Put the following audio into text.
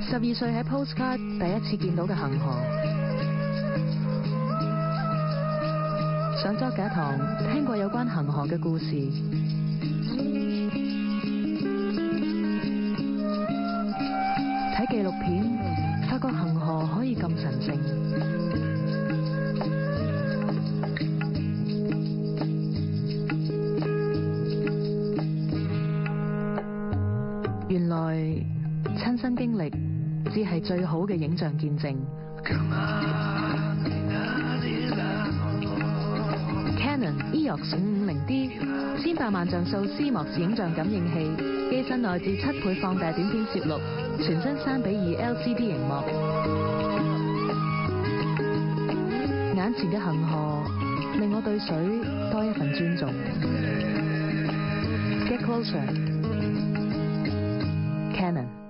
12歲喺 Postcard 第一次見到嘅恆河，上作家堂聽過有關恆河嘅故事，睇紀錄片發覺恆河可以咁神聖。原來親身經歷只係最好嘅影像見證。Canon EOS 550D 1800萬像素 CMOS 影像感應器，機身內置7倍放大短片攝錄，全身3:2 LCD 螢幕。眼前嘅恆河令我對水多一份尊重。Get closer, Canon。